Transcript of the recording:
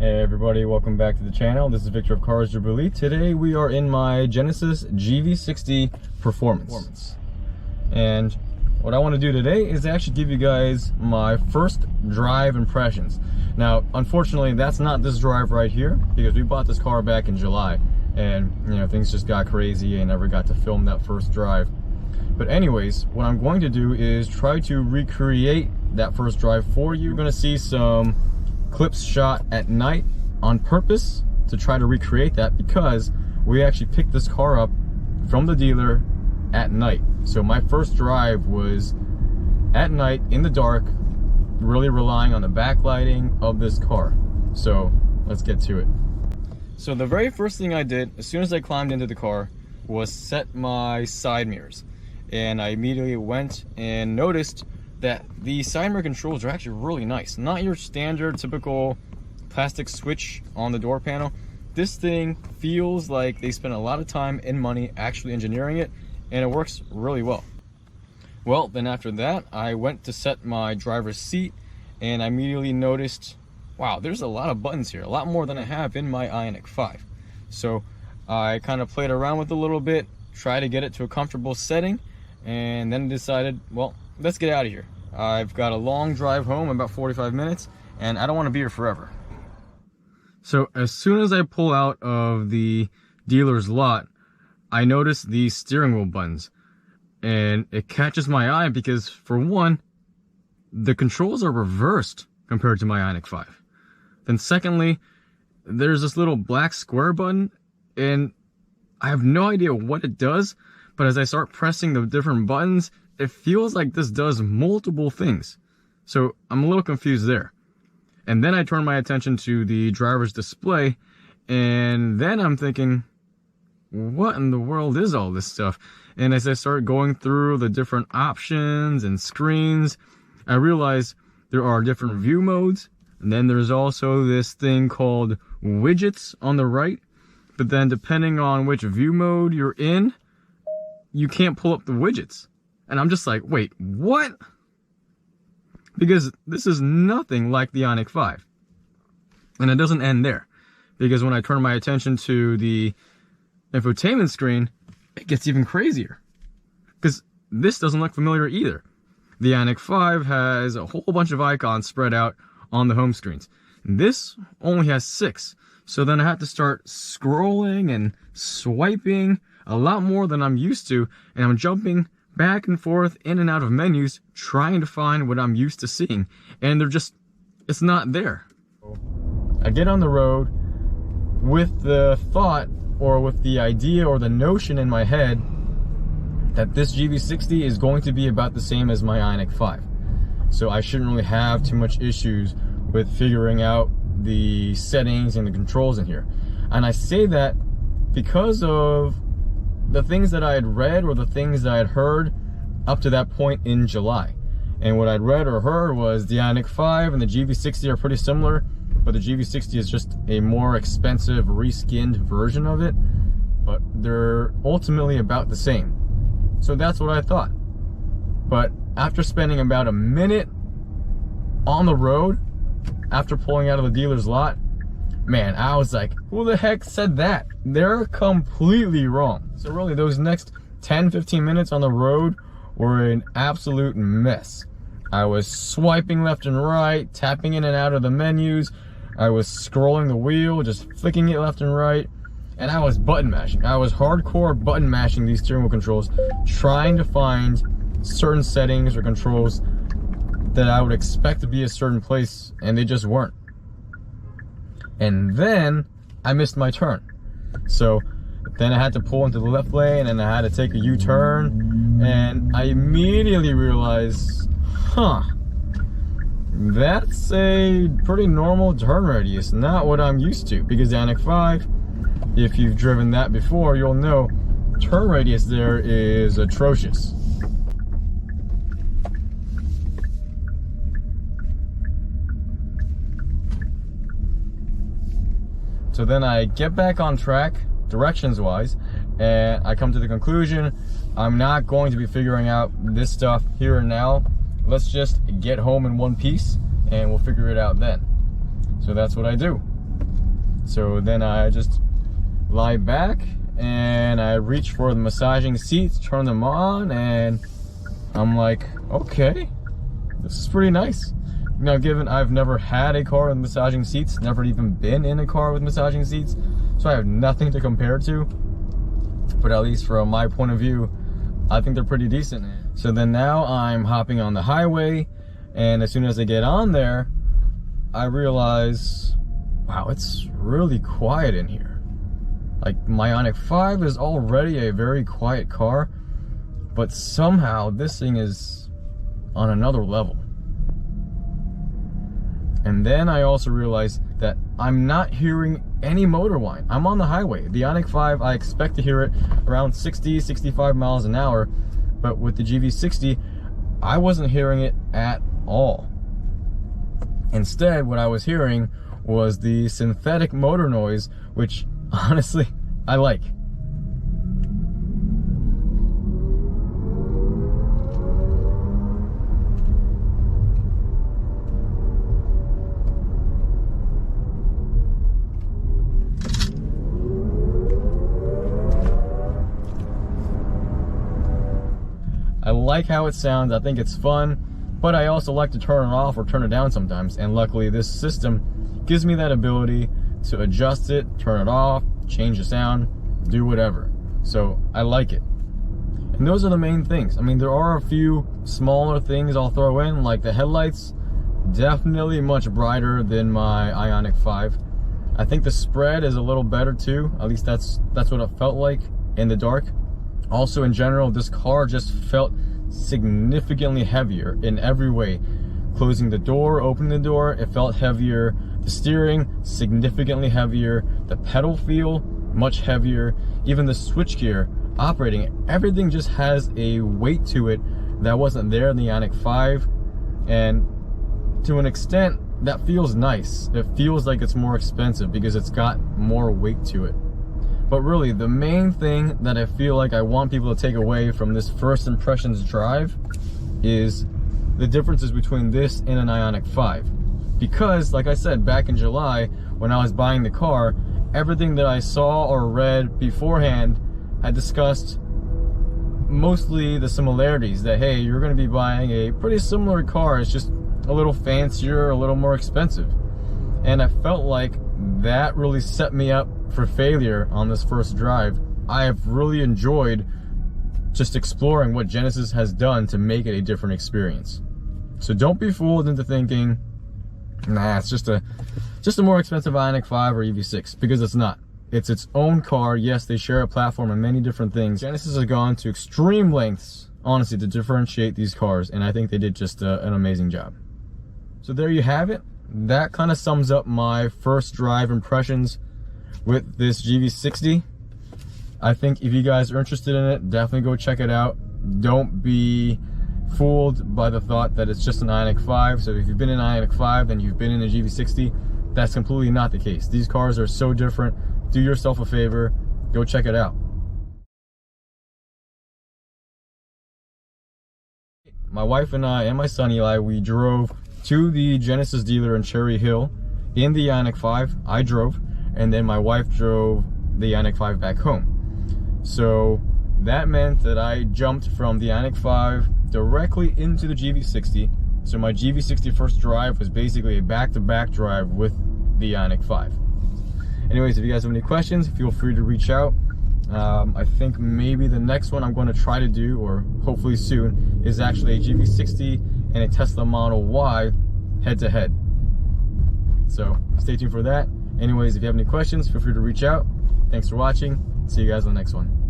Hey everybody, welcome back to the channel. This is Victor of Cars Jubilee. Today we are in my Genesis GV60 Performance. And what I want to do today is actually give you guys my first drive impressions. Now, unfortunately, that's not this drive right here, because we bought this car back in July. And, you know, things just got crazy and never got to film that first drive. But anyways, what I'm going to do is try to recreate that first drive for you. You're going to see some clips shot at night on purpose to try to recreate that, because we actually picked this car up from the dealer at night. So my first drive was at night in the dark, really relying on the backlighting of this car. So let's get to it. So the very first thing I did as soon as I climbed into the car was set my side mirrors, and I immediately went and noticed that the side mirror controls are actually really nice. Not your standard typical plastic switch on the door panel. This thing feels like they spent a lot of time and money actually engineering it, and it works really well. Well, then after that, I went to set my driver's seat, and I immediately noticed, wow, there's a lot of buttons here, a lot more than I have in my Ioniq 5. So I kind of played around with it a little bit, tried to get it to a comfortable setting, and then decided, well, let's get out of here. I've got a long drive home, about 45 minutes, and I don't want to be here forever. So as soon as I pull out of the dealer's lot, I notice these steering wheel buttons, and it catches my eye because, for one, the controls are reversed compared to my Ioniq 5. Then secondly, there's this little black square button, and I have no idea what it does, but as I start pressing the different buttons, it feels like this does multiple things. So I'm a little confused there. And then I turn my attention to the driver's display, and then I'm thinking, what in the world is all this stuff? And as I start going through the different options and screens, I realize there are different view modes, and then there's also this thing called widgets on the right. But then depending on which view mode you're in, you can't pull up the widgets. And I'm just like, wait, what? Because this is nothing like the Ioniq 5. And it doesn't end there, because when I turn my attention to the infotainment screen, it gets even crazier, because this doesn't look familiar either. The Ioniq 5 has a whole bunch of icons spread out on the home screens. This only has 6. So then I had to start scrolling and swiping a lot more than I'm used to, and I'm jumping back and forth in and out of menus trying to find what I'm used to seeing, and it's not there. I get on the road with the thought, or with the idea or the notion in my head, that this GV60 is going to be about the same as my Ioniq 5. So I shouldn't really have too much issues with figuring out the settings and the controls in here. And I say that because of the things that I had read, or the things that I had heard up to that point in July. And what I'd read or heard was the Ioniq 5 and the GV60 are pretty similar, but the GV60 is just a more expensive reskinned version of it, but they're ultimately about the same. So that's what I thought. But after spending about a minute on the road after pulling out of the dealer's lot, man, I was like, who the heck said that? They're completely wrong. So really, those next 10-15 minutes on the road were an absolute mess. I was swiping left and right, tapping in and out of the menus. I was scrolling the wheel, just flicking it left and right. And I was button mashing. I was hardcore button mashing these steering wheel controls, trying to find certain settings or controls that I would expect to be a certain place, and they just weren't. And then I missed my turn. So then I had to pull into the left lane, and I had to take a U-turn, and I immediately realized, that's a pretty normal turn radius, not what I'm used to, because the Ioniq 5, if you've driven that before, you'll know turn radius there is atrocious. So then I get back on track, directions wise, and I come to the conclusion, I'm not going to be figuring out this stuff here and now. Let's just get home in one piece and we'll figure it out then. So that's what I do. So then I just lie back and I reach for the massaging seats, turn them on, and I'm like, okay, this is pretty nice. Now, given I've never had a car with massaging seats, never even been in a car with massaging seats, so I have nothing to compare to, but at least from my point of view, I think they're pretty decent. So then now I'm hopping on the highway, and as soon as I get on there, I realize, wow, it's really quiet in here. Like, my Ioniq 5 is already a very quiet car, but somehow this thing is on another level. And then I also realized that I'm not hearing any motor whine. I'm on the highway. The Ioniq 5, I expect to hear it around 60, 65 miles an hour, but with the GV60, I wasn't hearing it at all. Instead, what I was hearing was the synthetic motor noise, which honestly, I like. I like how it sounds, I think it's fun, but I also like to turn it off or turn it down sometimes, and luckily this system gives me that ability to adjust it, turn it off, change the sound, do whatever. So I like it. And those are the main things. I mean, there are a few smaller things I'll throw in, like the headlights, definitely much brighter than my Ioniq 5. I think the spread is a little better too, at least that's what it felt like in the dark. Also, in general, this car just felt significantly heavier in every way. Closing the door, opening the door, it felt heavier. The steering, significantly heavier. The pedal feel, much heavier. Even the switchgear, operating, everything just has a weight to it that wasn't there in the Ioniq 5. And to an extent, that feels nice. It feels like it's more expensive because it's got more weight to it. But really, the main thing that I feel like I want people to take away from this first impressions drive is the differences between this and an Ioniq 5. Because, like I said, back in July, when I was buying the car, everything that I saw or read beforehand had discussed mostly the similarities, that, hey, you're going to be buying a pretty similar car, it's just a little fancier, a little more expensive. And I felt like that really set me up for failure on this first drive. I have really enjoyed just exploring what Genesis has done to make it a different experience. So don't be fooled into thinking, nah, it's just a more expensive Ioniq 5 or EV6, because it's not. It's its own car. Yes, they share a platform and many different things. Genesis has gone to extreme lengths, honestly, to differentiate these cars, and I think they did just an amazing job. So there you have it. That kind of sums up my first drive impressions with this GV60. I think if you guys are interested in it, definitely go check it out. Don't be fooled by the thought that it's just an Ioniq 5. So if you've been in an Ioniq 5, then you've been in a GV60. That's completely not the case. These cars are so different. Do yourself a favor, go check it out. My wife and I and my son Eli, we drove to the Genesis dealer in Cherry Hill in the Ioniq 5. I drove, and then my wife drove the Ioniq 5 back home. So that meant that I jumped from the Ioniq 5 directly into the GV60. So my GV60 first drive was basically a back-to-back drive with the Ioniq 5. Anyways, if you guys have any questions, feel free to reach out. I think maybe the next one I'm going to try to do, or hopefully soon, is actually a GV60 and a Tesla Model Y head-to-head. So stay tuned for that. Anyways, if you have any questions, feel free to reach out. Thanks for watching. See you guys on the next one.